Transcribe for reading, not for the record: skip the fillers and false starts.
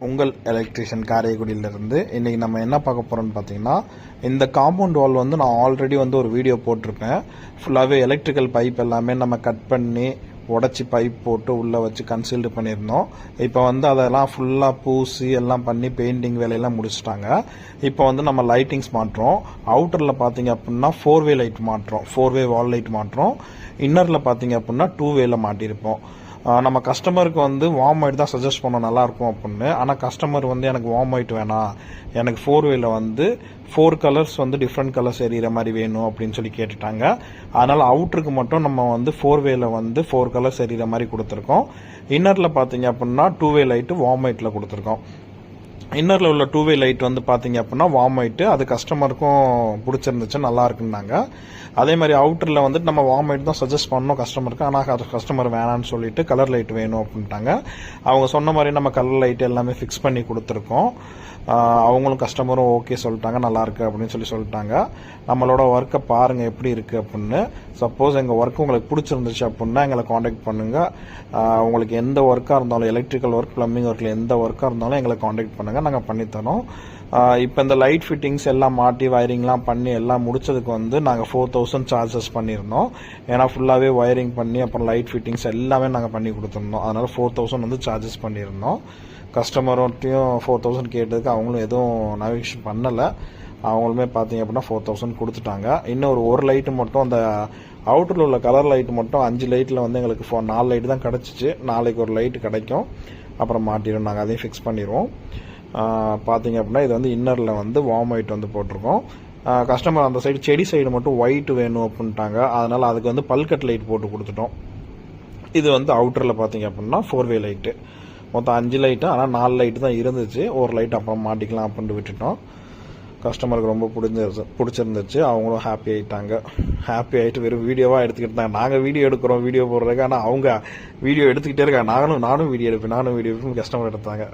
உங்கள் எலக்ட்ரிஷியன் காரைக்குடியிலிருந்து இன்றைக்கி நம்ம என்ன பார்க்க போகிறோம்னு பார்த்தீங்கன்னா, இந்த காம்பவுண்ட் வால் வந்து நான் ஆல்ரெடி வந்து ஒரு வீடியோ போட்டிருப்பேன். ஃபுல்லாகவே எலக்ட்ரிக்கல் பைப் எல்லாமே நம்ம கட் பண்ணி உடச்சி பைப் போட்டு உள்ளே வச்சு கன்சீல்டு பண்ணியிருந்தோம். இப்போ வந்து அதெல்லாம் ஃபுல்லாக பூசி எல்லாம் பண்ணி பெயிண்டிங் வேலையெல்லாம் முடிச்சிட்டாங்க. இப்போ வந்து நம்ம லைட்டிங்ஸ் மாட்டுறோம். அவுட்டரில் பார்த்தீங்க அப்படின்னா 4-வே லைட் மாட்டுறோம், 4-வே வால் லைட் மாட்டுறோம். இன்னரில் பார்த்தீங்க அப்படின்னா 2-வேல மாட்டியிருப்போம். நம்ம கஸ்டமருக்கு வந்து வார்ம் ஒயிட் தான் சஜஸ்ட் பண்ண நல்லாயிருக்கும் அப்படின்னு. ஆனால் கஸ்டமர் வந்து எனக்கு வார்ம் ஒயிட் வேணாம், எனக்கு 4-வேல வந்து 4 கலர்ஸ் வந்து டிஃப்ரெண்ட் கலர்ஸ் எரியிற மாதிரி வேணும் அப்படின்னு சொல்லி கேட்டுட்டாங்க. அதனால் அவுட்டருக்கு மட்டும் நம்ம வந்து 4-வேல வந்து 4 கலர்ஸ் எரியிற மாதிரி கொடுத்துருக்கோம். இன்னரில் பார்த்தீங்க அப்படின்னா 2-வே லைட்டு வார்ம் ஒயிட்டில் கொடுத்துருக்கோம். இன்னரில் உள்ள 2-வே லைட் வந்து பார்த்தீங்க அப்படின்னா வார்ம் ஒயிட்டு, அது கஸ்டமருக்கும் பிடிச்சிருந்துச்சு, நல்லா இருக்குன்னாங்க. அதே மாதிரி அவுட்டரில் வந்துட்டு நம்ம வார்ம் ஒயிட் தான் சஜஸ்ட் பண்ணோம் கஸ்டமருக்கு. ஆனால் கஸ்டமர் வேணான்னு சொல்லிட்டு கலர் லைட் வேணும் அப்படின்ட்டாங்க. அவங்க சொன்ன மாதிரி நம்ம கலர் லைட் எல்லாமே ஃபிக்ஸ் பண்ணி கொடுத்துருக்கோம். அவங்களும் கஸ்டமரும் ஓகே சொல்லிட்டாங்க, நல்லா இருக்கு அப்படின்னு சொல்லிட்டாங்க. நம்மளோட ஒர்க்கை பாருங்க எப்படி இருக்கு அப்படின்னு. சப்போஸ் எங்கள் ஒர்க் உங்களுக்கு பிடிச்சிருந்துச்சு அப்படின்னா எங்களை காண்டாக்ட் பண்ணுங்க. உங்களுக்கு எந்த ஒர்க்காக இருந்தாலும், எலக்ட்ரிக்கல் ஒர்க், பிளம்பிங் ஒர்க்கில் எந்த ஒர்க்காக இருந்தாலும் எங்களை காண்டாக்ட் பண்ணுங்க, நாங்கள் பண்ணித்தரோம். இப்போ இந்த லைட் ஃபிட்டிங்ஸ் எல்லாம் மாட்டி வயரிங்லாம் பண்ணி எல்லாம் முடிச்சதுக்கு வந்து நாங்கள் 4000 சார்ஜஸ் பண்ணியிருந்தோம். ஏன்னா ஃபுல்லாகவே வயரிங் பண்ணி அப்புறம் லைட் ஃபிட்டிங்ஸ் எல்லாமே நாங்கள் பண்ணி கொடுத்துருந்தோம். அதனால் 4000 வந்து சார்ஜஸ் பண்ணியிருந்தோம். கஸ்டமர்ட்டையும் 4000 கேட்டதுக்கு அவங்களும் எதுவும் நவிஷன் பண்ணலை. அவங்களுமே பார்த்தீங்க அப்படின்னா 4000 கொடுத்துட்டாங்க. இன்னும் ஒரு லைட்டு மட்டும், அந்த அவுட்டரில் உள்ள கலர் லைட்டு மட்டும் 5 லைட்டில் வந்து எங்களுக்கு 4 லைட்டு தான் கிடச்சிச்சு. நாளைக்கு ஒரு லைட்டு கிடைக்கும், அப்புறம் மாட்டிடும், நாங்கள் அதையும் ஃபிக்ஸ் பண்ணிடுவோம். பார்த்தீங்க அப்படின்னா இது வந்து இன்னரில் வந்து வார்ம் ஒயிட் வந்து போட்டிருக்கோம். கஸ்டமர் அந்த சைடு செடி சைடு மட்டும் ஒயிட் வேணும் அப்படின்ட்டாங்க. அதனால் அதுக்கு வந்து பல்கட் லைட் போட்டு கொடுத்துட்டோம். இது வந்து அவுட்டரில் பார்த்தீங்க அப்படின்னா 4-வே லைட்டு, மொத்தம் 5 லைட்டு. ஆனால் 4 லைட்டு தான் இருந்துச்சு, ஒரு லைட் அப்புறம் மாட்டிக்கலாம் அப்படின்ட்டு விட்டுட்டோம். கஸ்டமருக்கு ரொம்ப பிடிச்சிருந்துச்சு, அவங்களும் ஹாப்பி ஆகிட்டாங்க. ஹாப்பி ஆகிட்டு வெறும் வீடியோவாக எடுத்துக்கிட்டு தாங்க. நாங்கள் வீடியோ எடுக்கிறோம், வீடியோ போடுறதுக்கு. ஆனால் அவங்க வீடியோ எடுத்துக்கிட்டே இருக்காங்க. நானும் வீடியோ எடுப்பேன் கஸ்டமர் எடுத்தாங்க.